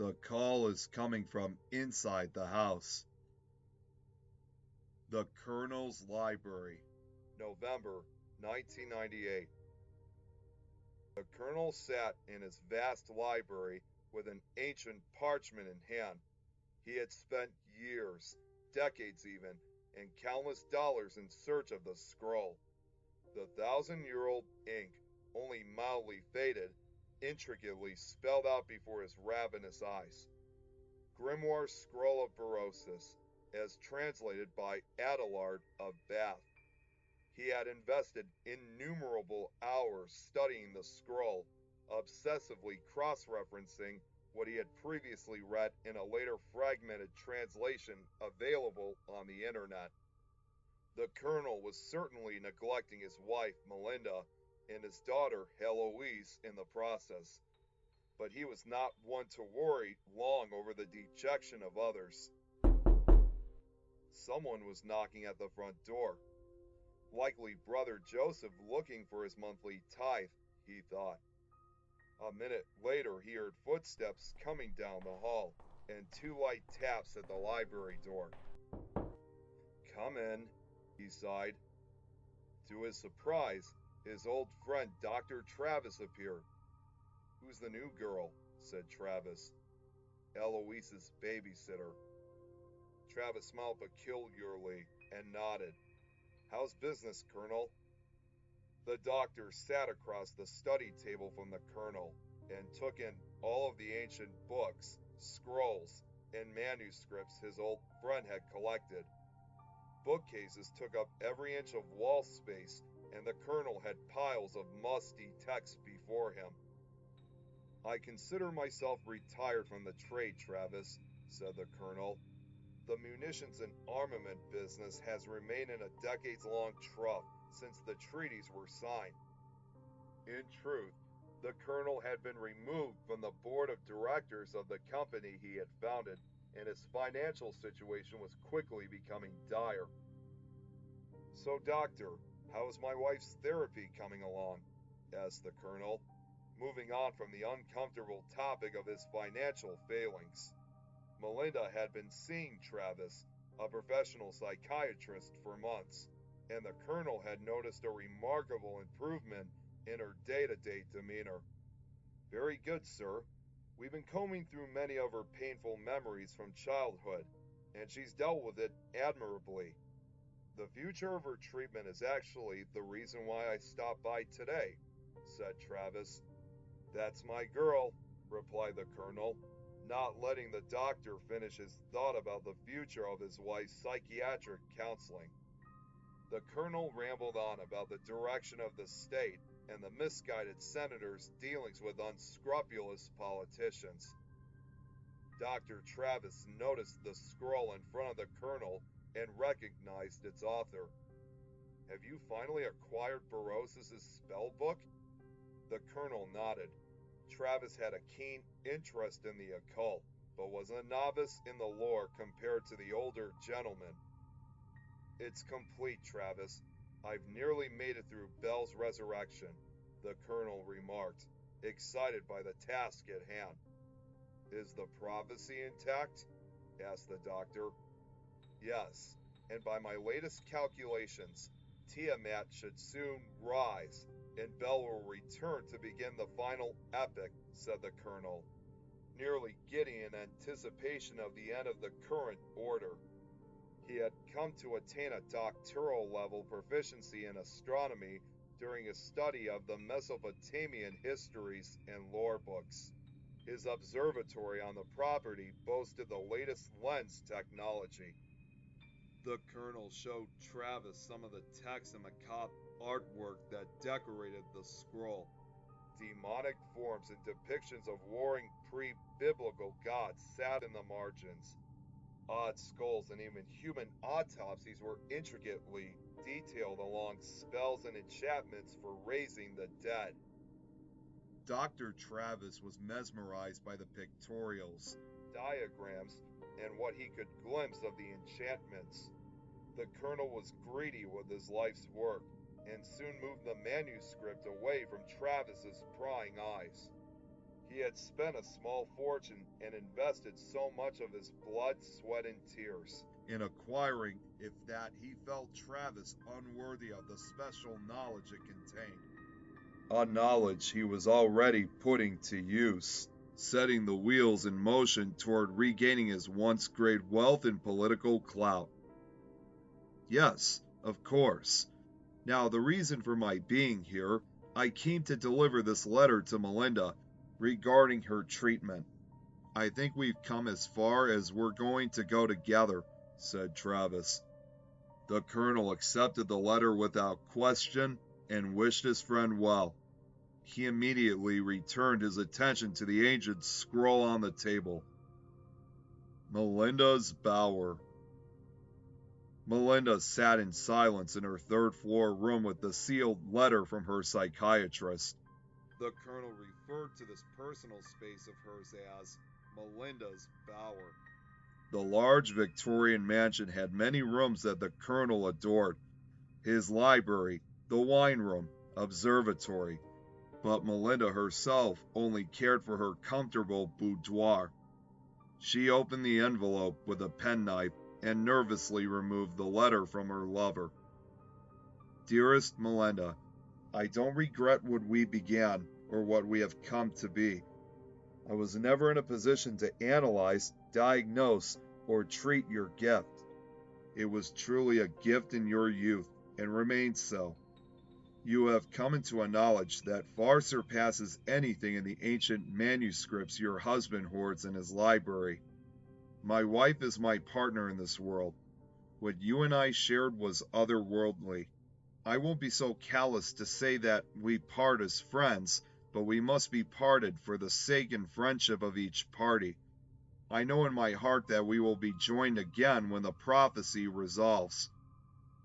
The call is coming from inside the house. The Colonel's Library, November 1998. The Colonel sat in his vast library with an ancient parchment in hand. He had spent years, decades even, and countless dollars in search of the scroll. The 1,000-year-old ink, only mildly faded, intricately spelled out before his ravenous eyes. Grimoire Scroll of Berosus, as translated by Adelard of Bath. He had invested innumerable hours studying the scroll, obsessively cross-referencing what he had previously read in a later fragmented translation available on the internet. The Colonel was certainly neglecting his wife, Melinda, and his daughter, Heloise, in the process, but he was not one to worry long over the dejection of others. Someone was knocking at the front door. Likely Brother Joseph looking for his monthly tithe, he thought. A minute later he heard footsteps coming down the hall, and 2 light taps at the library door. "Come in," he sighed. To his surprise, his old friend Dr. Travis appeared. "Who's the new girl?" said Travis. "Eloise's babysitter." Travis smiled peculiarly and nodded. "How's business, Colonel?" The doctor sat across the study table from the Colonel and took in all of the ancient books, scrolls, and manuscripts his old friend had collected. Bookcases took up every inch of wall space, and the Colonel had piles of musty text before him. "I consider myself retired from the trade, Travis," said the Colonel. "The munitions and armament business has remained in a decades-long trough since the treaties were signed." In truth, the Colonel had been removed from the board of directors of the company he had founded, and his financial situation was quickly becoming dire. "So, Doctor, how is my wife's therapy coming along?" asked the Colonel, moving on from the uncomfortable topic of his financial failings. Melinda had been seeing Travis, a professional psychiatrist, for months, and the Colonel had noticed a remarkable improvement in her day-to-day demeanor. "Very good, sir. We've been combing through many of her painful memories from childhood, and she's dealt with it admirably. The future of her treatment is actually the reason why I stopped by today," said Travis. "That's my girl," replied the Colonel, not letting the doctor finish his thought about the future of his wife's psychiatric counseling. The Colonel rambled on about the direction of the state and the misguided senator's dealings with unscrupulous politicians. Dr. Travis noticed the scroll in front of the Colonel and recognized its author. "Have you finally acquired Berosus' spell book?" The Colonel nodded. Travis had a keen interest in the occult, but was a novice in the lore compared to the older gentleman. "It's complete, Travis. I've nearly made it through Bel's resurrection," the Colonel remarked, excited by the task at hand. "Is the prophecy intact?" asked the doctor. "Yes, and by my latest calculations, Tiamat should soon rise, and Bel will return to begin the final epic," said the Colonel, nearly giddy in anticipation of the end of the current order. He had come to attain a doctoral level proficiency in astronomy during his study of the Mesopotamian histories and lore books. His observatory on the property boasted the latest lens technology. The Colonel showed Travis some of the text and macabre artwork that decorated the scroll. Demonic forms and depictions of warring pre-biblical gods sat in the margins. Odd skulls and even human autopsies were intricately detailed along spells and enchantments for raising the dead. Dr. Travis was mesmerized by the pictorials, diagrams, and what he could glimpse of the enchantments. The Colonel was greedy with his life's work, and soon moved the manuscript away from Travis's prying eyes. He had spent a small fortune and invested so much of his blood, sweat, and tears in acquiring it that he felt Travis unworthy of the special knowledge it contained. A knowledge he was already putting to use, setting the wheels in motion toward regaining his once great wealth and political clout. Yes, of course. Now, the reason for my being here, I came to deliver this letter to Melinda regarding her treatment. I think we've come as far as we're going to go together, said Travis. The colonel accepted the letter without question and wished his friend well. He immediately returned his attention to the ancient scroll on the table. Melinda's bower. Melinda sat in silence in her third-floor room with the sealed letter from her psychiatrist. The colonel referred to this personal space of hers as Melinda's bower. The large Victorian mansion had many rooms that the colonel adored. His library, the wine room, observatory. But Melinda herself only cared for her comfortable boudoir. She opened the envelope with a penknife and nervously removed the letter from her lover. Dearest Melinda, I don't regret what we began or what we have come to be. I was never in a position to analyze, diagnose, or treat your gift. It was truly a gift in your youth and remains so. You have come into a knowledge that far surpasses anything in the ancient manuscripts your husband hoards in his library. My wife is my partner in this world. What you and I shared was otherworldly. I won't be so callous to say that we part as friends, but we must be parted for the sake and friendship of each party. I know in my heart that we will be joined again when the prophecy resolves.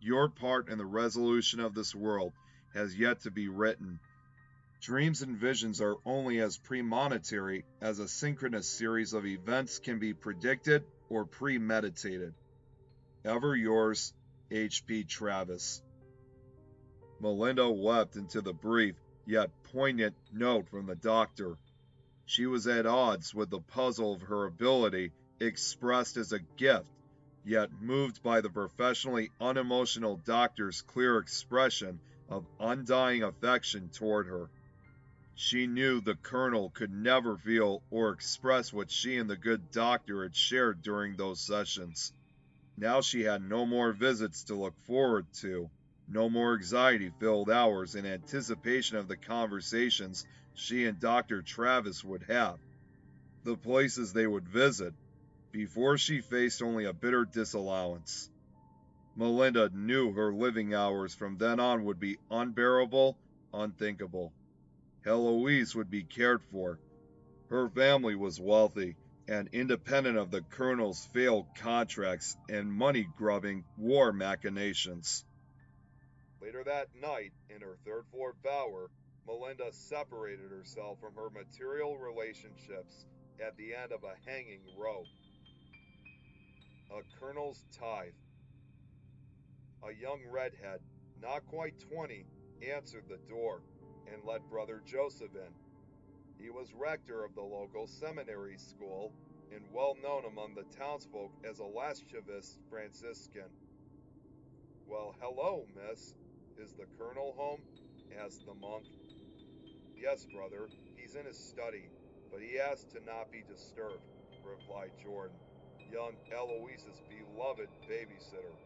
Your part in the resolution of this world has yet to be written. Dreams and visions are only as premonitory as a synchronous series of events can be predicted or premeditated. Ever yours, H.P. Travis. Melinda wept into the brief yet poignant note from the doctor. She was at odds with the puzzle of her ability expressed as a gift, yet moved by the professionally unemotional doctor's clear expression of undying affection toward her. She knew the colonel could never feel or express what she and the good doctor had shared during those sessions. Now she had no more visits to look forward to, no more anxiety-filled hours in anticipation of the conversations she and Dr. Travis would have, the places they would visit, before she faced only a bitter disallowance. Melinda knew her living hours from then on would be unbearable, unthinkable. Heloise would be cared for. Her family was wealthy and independent of the colonel's failed contracts and money-grubbing war machinations. Later that night, in her third-floor bower, Melinda separated herself from her material relationships at the end of a hanging rope. A colonel's tithe. A young redhead, not quite 20, answered the door and let Brother Joseph in. He was rector of the local seminary school and well known among the townsfolk as a lascivous Franciscan. Well, hello, miss. Is the colonel home? Asked the monk. Yes, brother, he's in his study, but he asked to not be disturbed, replied Jordan, young Eloise's beloved babysitter.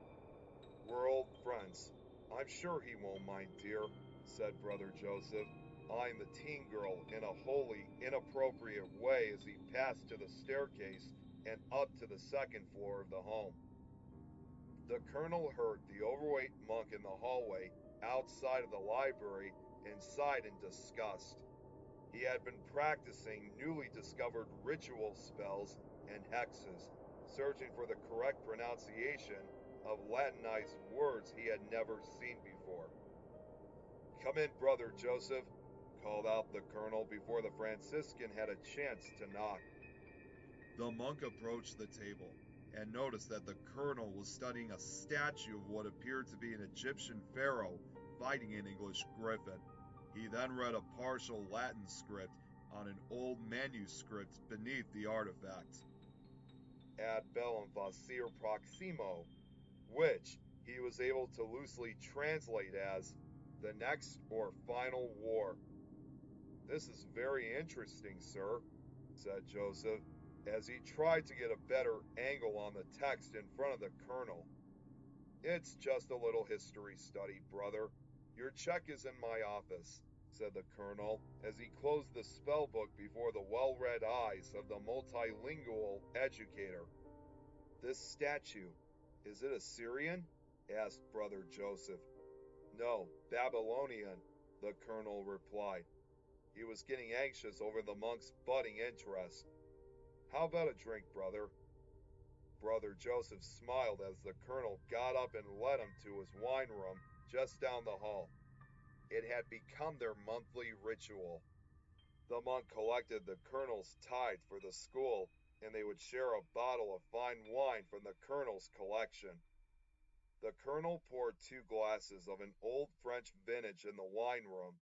We're old friends. I'm sure he won't mind, dear, said Brother Joseph, eyeing the teen girl in a wholly inappropriate way as he passed to the staircase and up to the second floor of the home. The colonel heard the overweight monk in the hallway outside of the library and sighed in disgust. He had been practicing newly discovered ritual spells and hexes, searching for the correct pronunciation of Latinized words he had never seen before. Come in, Brother Joseph, called out the colonel before the Franciscan had a chance to knock. The monk approached the table and noticed that the colonel was studying a statue of what appeared to be an Egyptian pharaoh fighting an English griffin. He then read a partial Latin script on an old manuscript beneath the artifact. Ad bellum facere proximo, which he was able to loosely translate as the next or final war. This is very interesting, sir, said Joseph, as he tried to get a better angle on the text in front of the colonel. It's just a little history study, brother. Your check is in my office, said the colonel, as he closed the spell book before the well-read eyes of the multilingual educator. This statue, is it Assyrian? Asked Brother Joseph. No, Babylonian, the colonel replied. He was getting anxious over the monk's budding interest. How about a drink, brother? Brother Joseph smiled as the colonel got up and led him to his wine room just down the hall. It had become their monthly ritual. The monk collected the colonel's tithe for the school, and they would share a bottle of fine wine from the colonel's collection. The colonel poured 2 glasses of an old French vintage in the wine room.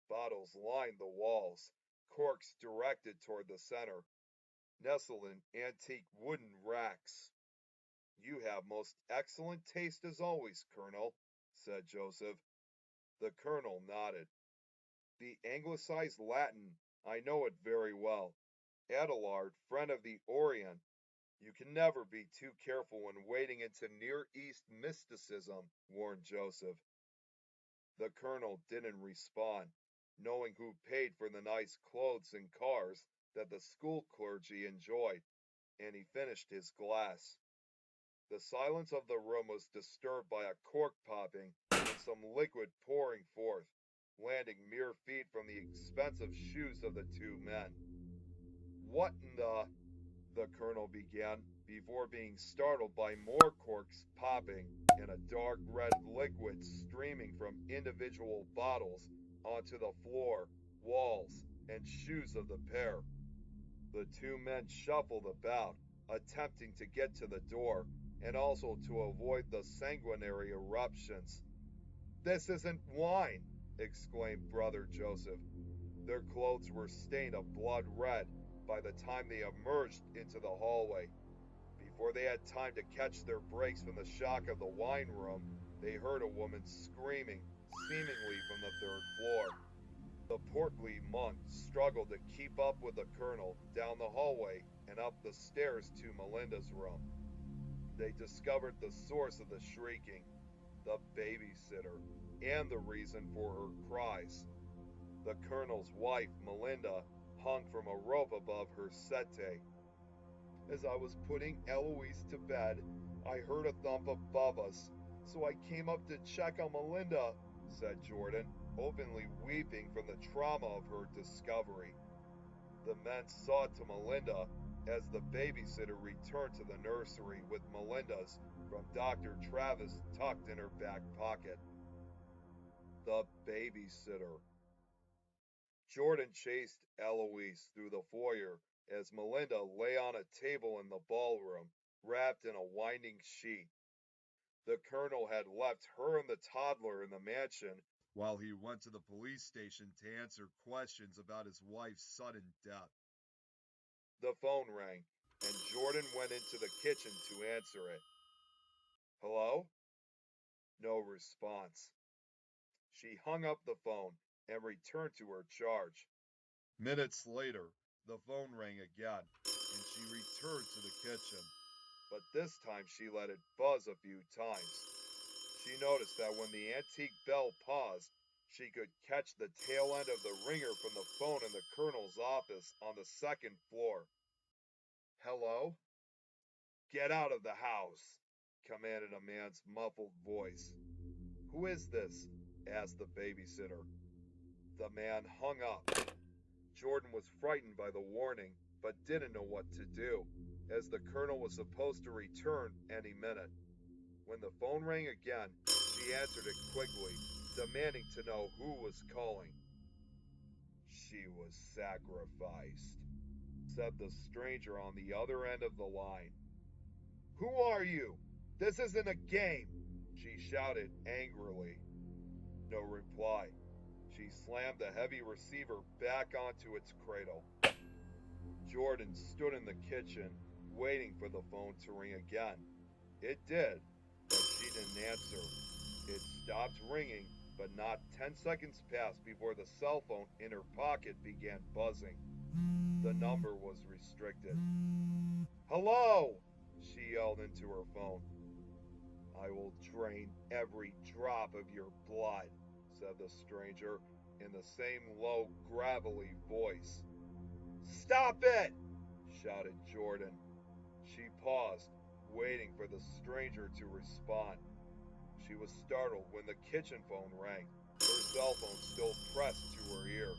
Bottles lined the walls, corks directed toward the center, nestled in antique wooden racks. You have most excellent taste as always, Colonel, said Joseph. The colonel nodded. The anglicized Latin, I know it very well. Adelard, friend of the Orient. You can never be too careful when wading into Near East mysticism, warned Joseph. The colonel didn't respond, knowing who paid for the nice clothes and cars that the school clergy enjoyed, and he finished his glass. The silence of the room was disturbed by a cork popping and some liquid pouring forth, landing mere feet from the expensive shoes of the 2 men. What in the colonel began, before being startled by more corks popping and a dark red liquid streaming from individual bottles onto the floor, walls, and shoes of the pair. The 2 men shuffled about, attempting to get to the door and also to avoid the sanguinary eruptions. This isn't wine, exclaimed Brother Joseph. Their clothes were stained a blood red by the time they emerged into the hallway. Before they had time to catch their breaks from the shock of the wine room, they heard a woman screaming, seemingly from the 3rd floor. The portly monk struggled to keep up with the colonel down the hallway and up the stairs to Melinda's room. They discovered the source of the shrieking, the babysitter, and the reason for her cries. The colonel's wife, Melinda, hung from a rope above her settee. As I was putting Eloise to bed, I heard a thump above us, so I came up to check on Melinda, said Jordan, openly weeping from the trauma of her discovery. The men saw to Melinda as the babysitter returned to the nursery with Melinda's from Dr. Travis tucked in her back pocket. The babysitter. Jordan chased Eloise through the foyer as Melinda lay on a table in the ballroom, wrapped in a winding sheet. The colonel had left her and the toddler in the mansion while he went to the police station to answer questions about his wife's sudden death. The phone rang, and Jordan went into the kitchen to answer it. Hello? No response. She hung up the phone and returned to her charge. Minutes later, the phone rang again, and she returned to the kitchen. But this time she let it buzz a few times. She noticed that when the antique bell paused, she could catch the tail end of the ringer from the phone in the colonel's office on the 2nd floor. Hello? Get out of the house, commanded a man's muffled voice. Who is this? Asked the babysitter. The man hung up. Jordan was frightened by the warning, but didn't know what to do, as the colonel was supposed to return any minute. When the phone rang again, she answered it quickly, demanding to know who was calling. She was sacrificed, said the stranger on the other end of the line. Who are you? This isn't a game, she shouted angrily. No reply. She slammed the heavy receiver back onto its cradle. Jordan stood in the kitchen, waiting for the phone to ring again. It did, but she didn't answer. It stopped ringing, but not 10 seconds passed before the cell phone in her pocket began buzzing. The number was restricted. "Hello!" she yelled into her phone. "I will drain every drop of your blood," said the stranger in the same low, gravelly voice. "Stop it!" shouted Jordan. She paused, waiting for the stranger to respond. She was startled when the kitchen phone rang, her cell phone still pressed to her ear.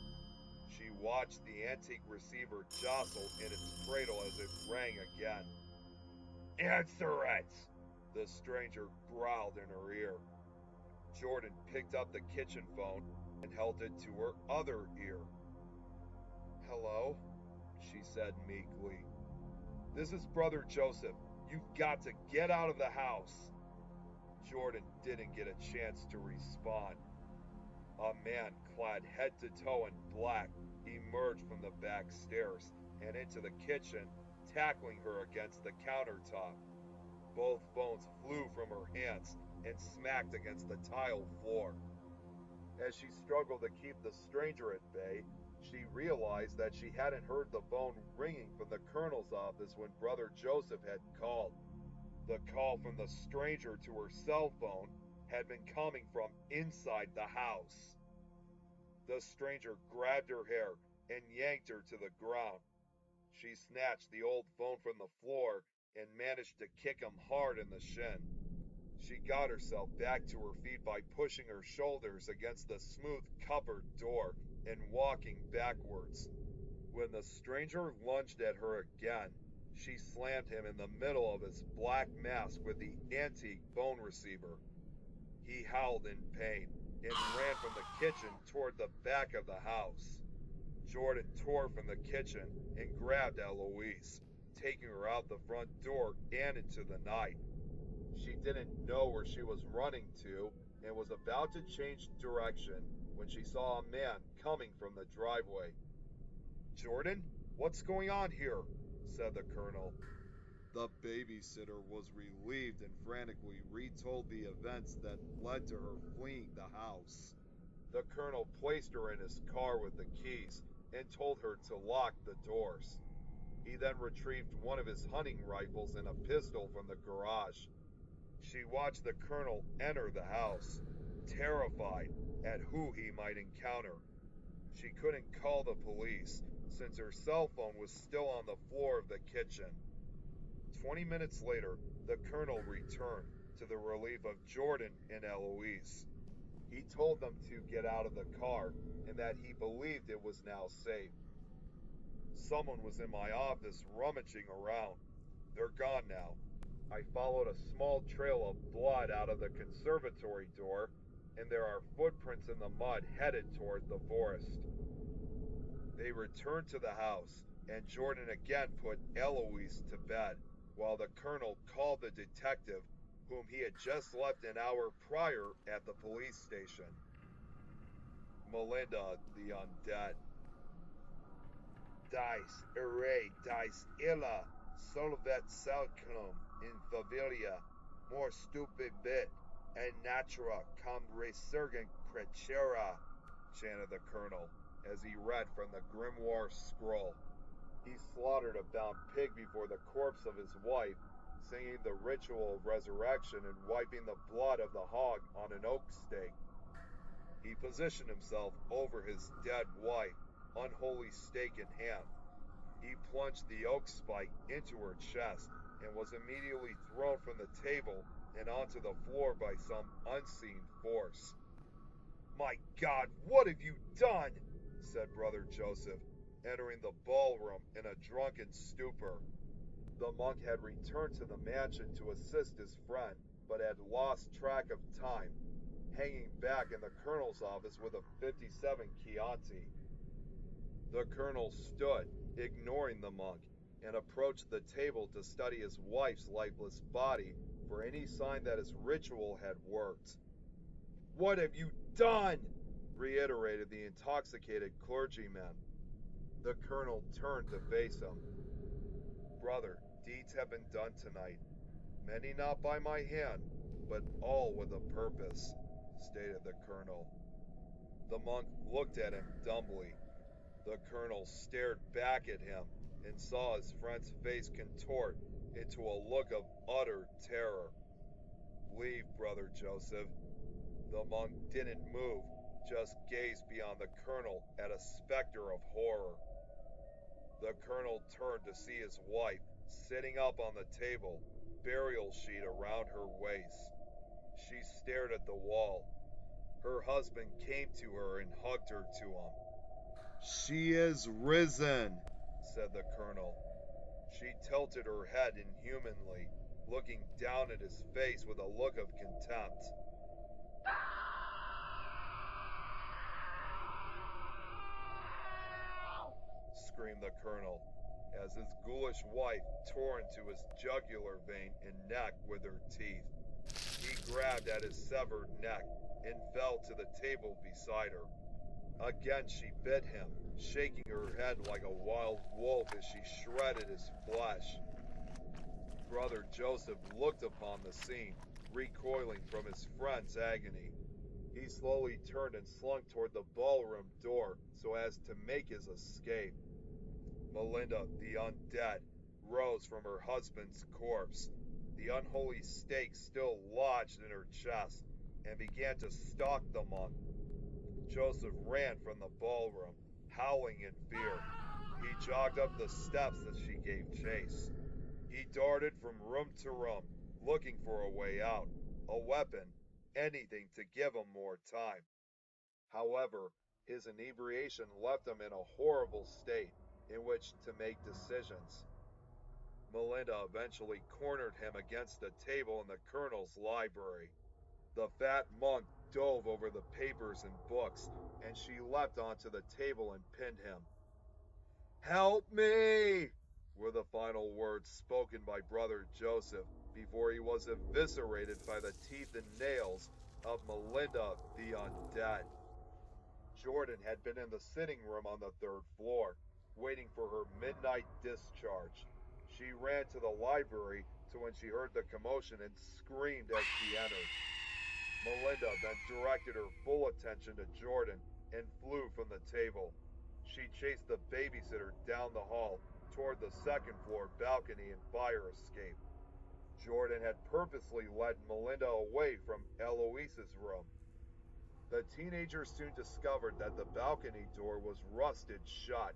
She watched the antique receiver jostle in its cradle as it rang again. "Answer it!" the stranger growled in her ear. Jordan picked up the kitchen phone and held it to her other ear. "Hello?" she said meekly. "This is Brother Joseph. You've got to get out of the house." Jordan didn't get a chance to respond. A man clad head to toe in black emerged from the back stairs and into the kitchen, tackling her against the countertop. Both phones flew from her hands and smacked against the tile floor. As she struggled to keep the stranger at bay, she realized that she hadn't heard the phone ringing from the colonel's office when Brother Joseph had called. The call from the stranger to her cell phone had been coming from inside the house. The stranger grabbed her hair and yanked her to the ground. She snatched the old phone from the floor and managed to kick him hard in the shin. She got herself back to her feet by pushing her shoulders against the smooth cupboard door and walking backwards. When the stranger lunged at her again, she slammed him in the middle of his black mask with the antique phone receiver. He howled in pain and ran from the kitchen toward the back of the house. Jordan tore from the kitchen and grabbed Eloise, taking her out the front door and into the night. She didn't know where she was running to and was about to change direction when she saw a man coming from the driveway. "Jordan, what's going on here?" said the colonel. The babysitter was relieved and frantically retold the events that led to her fleeing the house. The colonel placed her in his car with the keys and told her to lock the doors. He then retrieved one of his hunting rifles and a pistol from the garage. She watched the colonel enter the house, terrified at who he might encounter. She couldn't call the police since her cell phone was still on the floor of the kitchen. 20 minutes later, the colonel returned to the relief of Jordan and Eloise. He told them to get out of the car and that he believed it was now safe. "Someone was in my office rummaging around. They're gone now. I followed a small trail of blood out of the conservatory door, and there are footprints in the mud headed toward the forest." They returned to the house, and Jordan again put Eloise to bed, while the colonel called the detective whom he had just left an hour prior at the police station. Melinda the undead. "Dice ere dice illa solvet salcum in familia, more stupid bit, and natura cum resurgent cretera," chanted the colonel as he read from the grimoire scroll. He slaughtered a bound pig before the corpse of his wife, singing the ritual of resurrection and wiping the blood of the hog on an oak stake. He positioned himself over his dead wife, unholy stake in hand. He plunged the oak spike into her chest and was immediately thrown from the table and onto the floor by some unseen force. "My God, what have you done?" said Brother Joseph, entering the ballroom in a drunken stupor. The monk had returned to the mansion to assist his friend, but had lost track of time, hanging back in the colonel's office with a 57 Chianti. The colonel stood, ignoring the monk, and approached the table to study his wife's lifeless body for any sign that his ritual had worked. "What have you done?" reiterated the intoxicated clergyman. The colonel turned to face him. Brother, deeds have been done tonight. Many not by my hand, but all with a purpose, stated the colonel. The monk looked at him dumbly. The colonel stared back at him and saw his friend's face contort into a look of utter terror. Leave, Brother Joseph. The monk didn't move, just gazed beyond the colonel at a specter of horror. The colonel turned to see his wife sitting up on the table, burial sheet around her waist. She stared at the wall. Her husband came to her and hugged her to him. She is risen, said the colonel. She tilted her head inhumanly, looking down at his face with a look of contempt. Screamed the colonel, as his ghoulish wife tore into his jugular vein and neck with her teeth. He grabbed at his severed neck and fell to the table beside her. Again she bit him, shaking her head like a wild wolf as she shredded his flesh. Brother Joseph looked upon the scene, recoiling from his friend's agony. He slowly turned and slunk toward the ballroom door so as to make his escape. Melinda, the undead, rose from her husband's corpse, the unholy stake still lodged in her chest, and began to stalk the monk. Joseph ran from the ballroom, howling in fear. He jogged up the steps as she gave chase. He darted from room to room, looking for a way out, a weapon, anything to give him more time. However, his inebriation left him in a horrible state in which to make decisions. Melinda eventually cornered him against a table in the colonel's library. The fat monk dove over the papers and books, and she leapt onto the table and pinned him. Help me! Were the final words spoken by Brother Joseph before he was eviscerated by the teeth and nails of Melinda the Undead. Jordan had been in the sitting room on the third floor, waiting for her midnight discharge. She ran to the library to when she heard the commotion and screamed as she entered. Melinda then directed her full attention to Jordan and flew from the table. She chased the babysitter down the hall toward the second floor balcony and fire escape. Jordan had purposely led Melinda away from Eloise's room. The teenager soon discovered that the balcony door was rusted shut.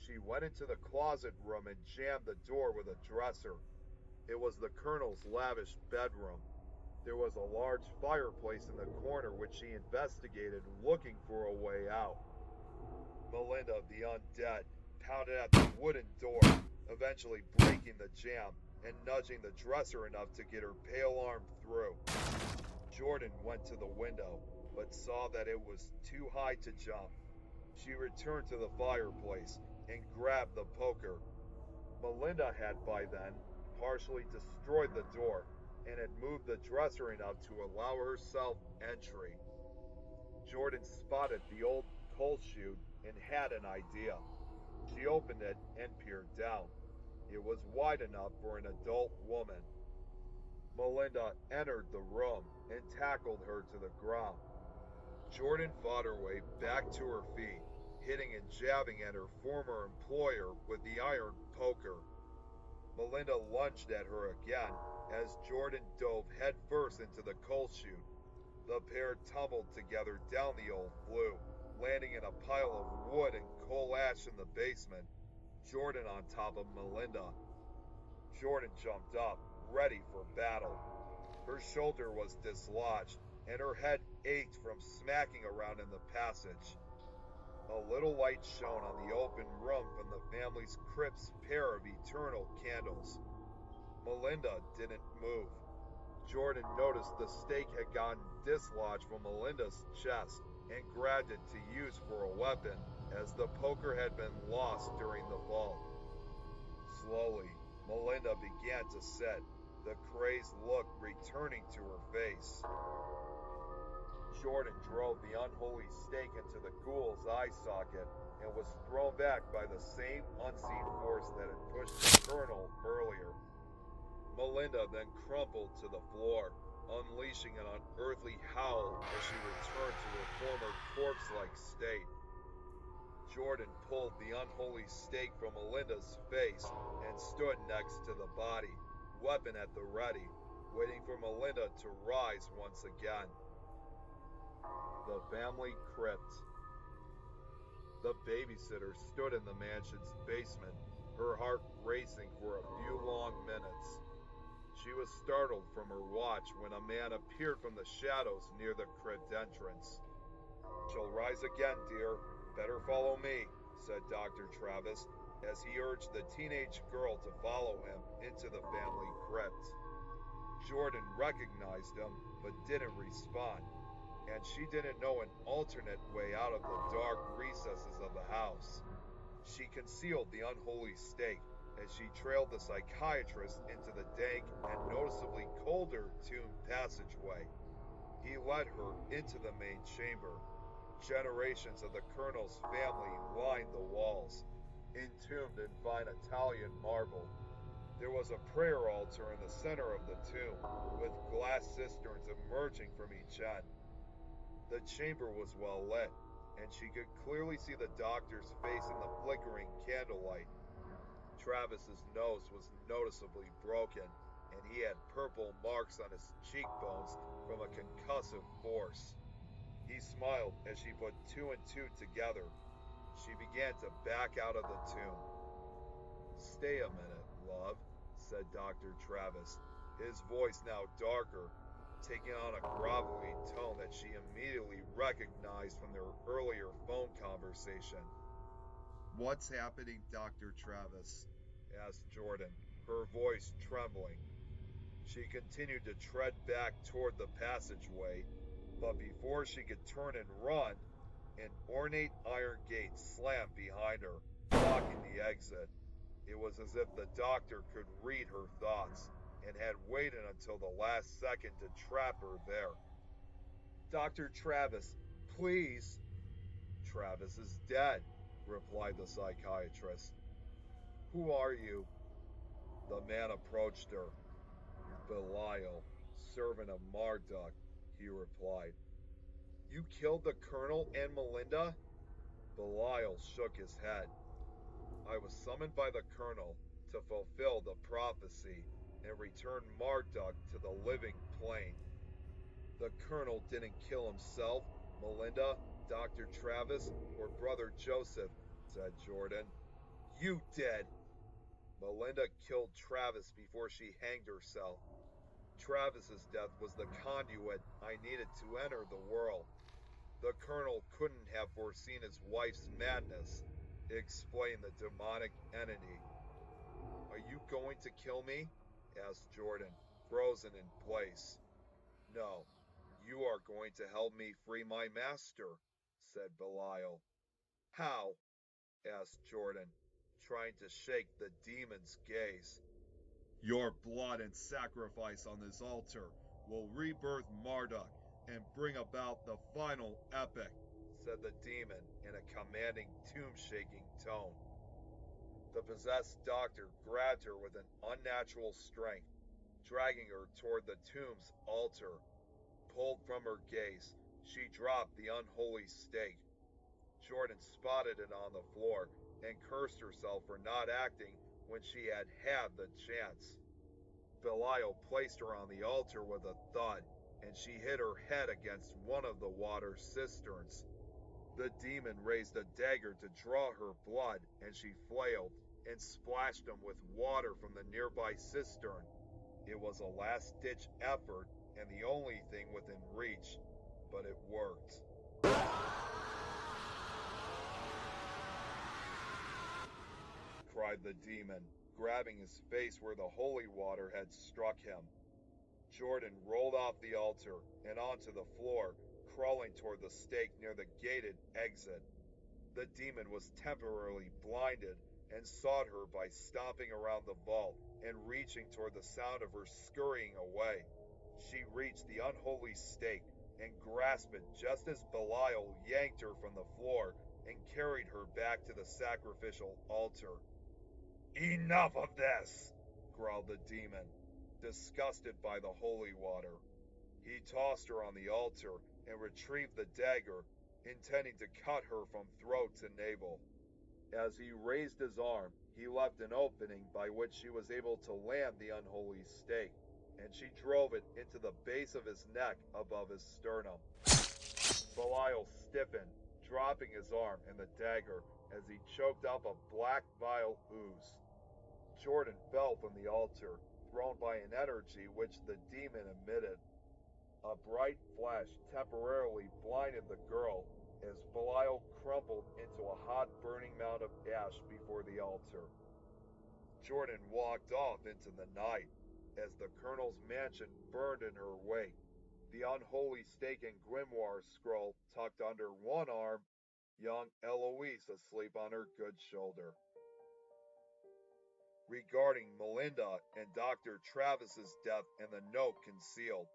She went into the closet room and jammed the door with a dresser. It was the colonel's lavish bedroom. There was a large fireplace in the corner which she investigated, looking for a way out. Melinda, the undead, pounded at the wooden door, eventually breaking the jamb and nudging the dresser enough to get her pale arm through. Jordan went to the window, but saw that it was too high to jump. She returned to the fireplace and grabbed the poker. Melinda had by then partially destroyed the door and had moved the dresser enough to allow herself entry. Jordan spotted the old coal chute and had an idea. She opened it and peered down. It was wide enough for an adult woman. Melinda entered the room and tackled her to the ground. Jordan fought her way back to her feet, hitting and jabbing at her former employer with the iron poker. Melinda lunged at her again as Jordan dove headfirst into the coal chute. The pair tumbled together down the old flue, landing in a pile of wood and coal ash in the basement, Jordan on top of Melinda. Jordan jumped up, ready for battle. Her shoulder was dislodged, and her head ached from smacking around in the passage. A little light shone on the open room from the family's crypt's pair of eternal candles. Melinda didn't move. Jordan noticed the stake had gotten dislodged from Melinda's chest and grabbed it to use for a weapon, as the poker had been lost during the fall. Slowly, Melinda began to sit, the crazed look returning to her face. Jordan drove the unholy stake into the ghoul's eye socket and was thrown back by the same unseen force that had pushed the colonel earlier. Melinda then crumpled to the floor, unleashing an unearthly howl as she returned to her former corpse-like state. Jordan pulled the unholy stake from Melinda's face and stood next to the body, weapon at the ready, waiting for Melinda to rise once again. The family crypt. The babysitter stood in the mansion's basement, her heart racing for a few long minutes. She was startled from her watch when a man appeared from the shadows near the crypt entrance. "She'll rise again, dear. Better follow me," said Dr. Travis as he urged the teenage girl to follow him into the family crypt. Jordan recognized him but didn't respond, and she didn't know an alternate way out of the dark recesses of the house. She concealed the unholy stake as she trailed the psychiatrist into the dank and noticeably colder tomb passageway. He led her into the main chamber. Generations of the colonel's family lined the walls, entombed in fine Italian marble. There was a prayer altar in the center of the tomb, with glass cisterns emerging from each end. The chamber was well lit, and she could clearly see the doctor's face in the flickering candlelight. Travis's nose was noticeably broken, and he had purple marks on his cheekbones from a concussive force. He smiled as she put two and two together. She began to back out of the tomb. "Stay a minute, love," said Dr. Travis, his voice now darker, taking on a grovelly tone that she immediately recognized from their earlier phone conversation. "What's happening, Dr. Travis?" asked Jordan, her voice trembling. She continued to tread back toward the passageway, but before she could turn and run, an ornate iron gate slammed behind her, blocking the exit. It was as if the doctor could read her thoughts and had waited until the last second to trap her there. "Dr. Travis, please." "Travis is dead," replied the psychiatrist. "Who are you?" The man approached her. "Belial, servant of Marduk," he replied. "You killed the colonel and Melinda?" Belial shook his head. "I was summoned by the colonel to fulfill the prophecy and return Marduk to the living plane." "The colonel didn't kill himself, Melinda, Dr. Travis, or Brother Joseph," said Jordan. "You did!" "Melinda killed Travis before she hanged herself. Travis's death was the conduit I needed to enter the world. The colonel couldn't have foreseen his wife's madness," explained the demonic entity. "Are you going to kill me?" asked Jordan, frozen in place. "No, you are going to help me free my master," said Belial. "How?" asked Jordan, trying to shake the demon's gaze. "Your blood and sacrifice on this altar will rebirth Marduk and bring about the final epic," said the demon in a commanding, tomb-shaking tone. The possessed doctor grabbed her with an unnatural strength, dragging her toward the tomb's altar. Pulled from her gaze, she dropped the unholy stake. Jordan spotted it on the floor and cursed herself for not acting when she had had the chance. Belial placed her on the altar with a thud, and she hit her head against one of the water cisterns. The demon raised a dagger to draw her blood, and she flailed and splashed him with water from the nearby cistern. It was a last-ditch effort and the only thing within reach, but it worked. Cried the demon, grabbing his face where the holy water had struck him. Jordan rolled off the altar and onto the floor, crawling toward the stake near the gated exit. The demon was temporarily blinded and sought her by stomping around the vault and reaching toward the sound of her scurrying away. She reached the unholy stake and grasped it just as Belial yanked her from the floor and carried her back to the sacrificial altar. Enough of this, growled the demon, disgusted by the holy water. He tossed her on the altar and retrieved the dagger, intending to cut her from throat to navel. As he raised his arm, he left an opening by which she was able to land the unholy stake, and she drove it into the base of his neck above his sternum. Belial stiffened, dropping his arm and the dagger as he choked up a black vile ooze. Jordan fell from the altar, thrown by an energy which the demon emitted. A bright flash temporarily blinded the girl as Belial crumpled into a hot burning mound of ash before the altar. Jordan walked off into the night as the colonel's mansion burned in her wake, the unholy stake and grimoire scroll tucked under one arm, young Eloise asleep on her good shoulder. Regarding Melinda and Dr. Travis's death and the note concealed.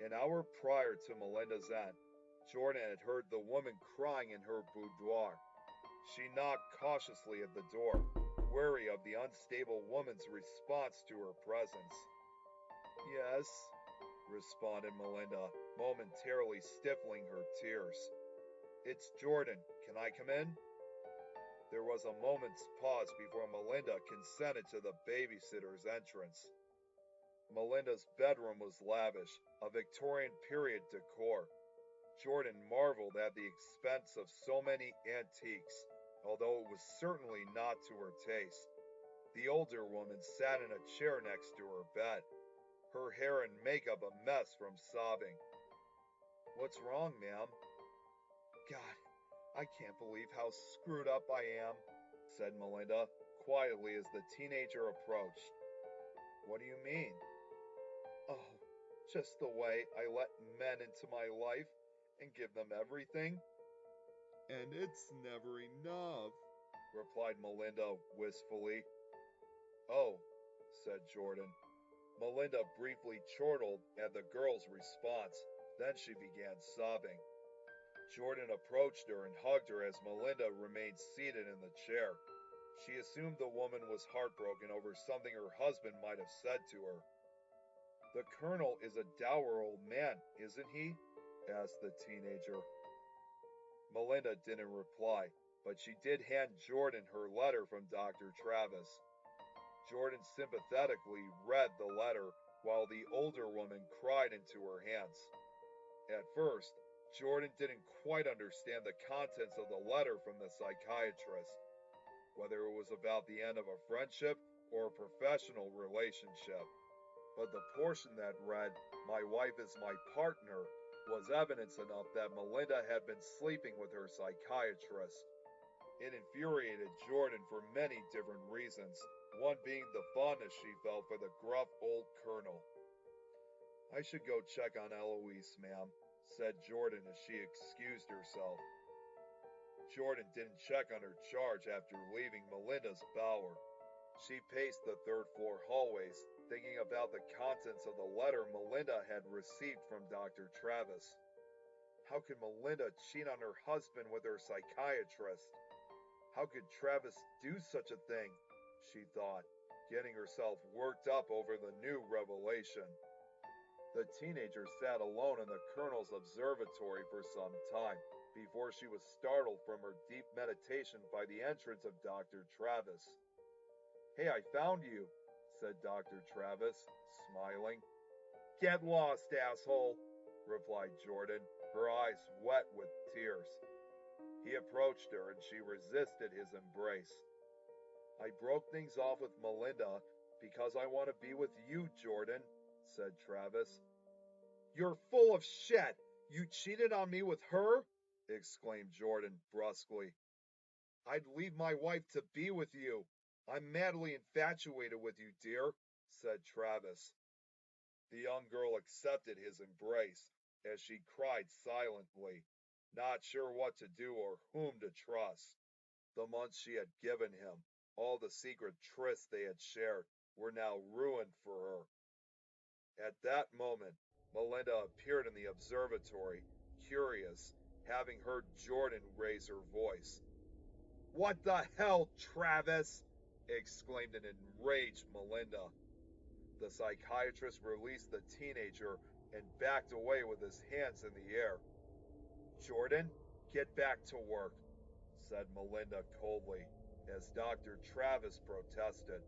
An hour prior to Melinda's end, Jordan had heard the woman crying in her boudoir. She knocked cautiously at the door, wary of the unstable woman's response to her presence. Yes, responded Melinda, momentarily stifling her tears. It's Jordan. Can I come in? There was a moment's pause before Melinda consented to the babysitter's entrance. Melinda's bedroom was lavish, a Victorian period decor. Jordan marveled at the expense of so many antiques, although it was certainly not to her taste. The older woman sat in a chair next to her bed, her hair and makeup a mess from sobbing. What's wrong, ma'am? God, I can't believe how screwed up I am, said Melinda, quietly as the teenager approached. What do you mean? Oh, just the way I let men into my life and give them everything. And it's never enough, replied Melinda wistfully. Oh, said Jordan. Melinda briefly chortled at the girl's response, then she began sobbing. Jordan approached her and hugged her as Melinda remained seated in the chair. She assumed the woman was heartbroken over something her husband might have said to her. The colonel is a dour old man, isn't he? Asked the teenager. Melinda didn't reply, but she did hand Jordan her letter from Dr. Travis. Jordan sympathetically read the letter while the older woman cried into her hands. At first, Jordan didn't quite understand the contents of the letter from the psychiatrist, whether it was about the end of a friendship or a professional relationship. But the portion that read, "My wife is my partner," was evidence enough that Melinda had been sleeping with her psychiatrist. It infuriated Jordan for many different reasons, one being the fondness she felt for the gruff old colonel. I should go check on Eloise, ma'am, said Jordan as she excused herself. Jordan didn't check on her charge after leaving Melinda's bower. She paced the third-floor hallways, thinking about the contents of the letter Melinda had received from Dr. Travis. How could Melinda cheat on her husband with her psychiatrist? How could Travis do such a thing? She thought, getting herself worked up over the new revelation. The teenager sat alone in the colonel's observatory for some time before she was startled from her deep meditation by the entrance of Dr. Travis. Hey, I found you, said Dr. Travis, smiling. Get lost, asshole, replied Jordan, her eyes wet with tears. He approached her and she resisted his embrace. I broke things off with Melinda because I want to be with you, Jordan, said Travis. You're full of shit! You cheated on me with her? Exclaimed Jordan brusquely. I'd leave my wife to be with you. I'm madly infatuated with you, dear, said Travis. The young girl accepted his embrace as she cried silently, not sure what to do or whom to trust. The months she had given him, all the secret trysts they had shared, were now ruined for her. At that moment, Melinda appeared in the observatory, curious, having heard Jordan raise her voice. "What the hell, Travis?" exclaimed an enraged Melinda. The psychiatrist released the teenager and backed away with his hands in the air. "Jordan, get back to work," said Melinda coldly, as Dr. Travis protested.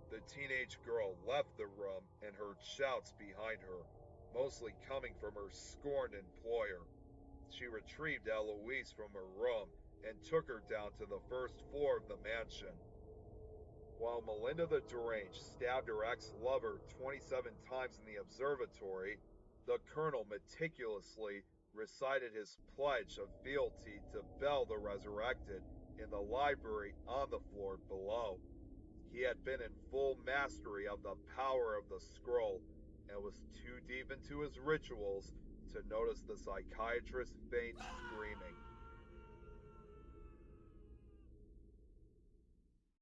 The teenage girl left the room and heard shouts behind her, mostly coming from her scorned employer. She retrieved Eloise from her room and took her down to the first floor of the mansion. While Melinda the Deranged stabbed her ex-lover 27 times in the observatory, the colonel meticulously recited his pledge of fealty to Bel the Resurrected in the library on the floor below. He had been in full mastery of the power of the scroll and was too deep into his rituals to notice the psychiatrist's faint screaming.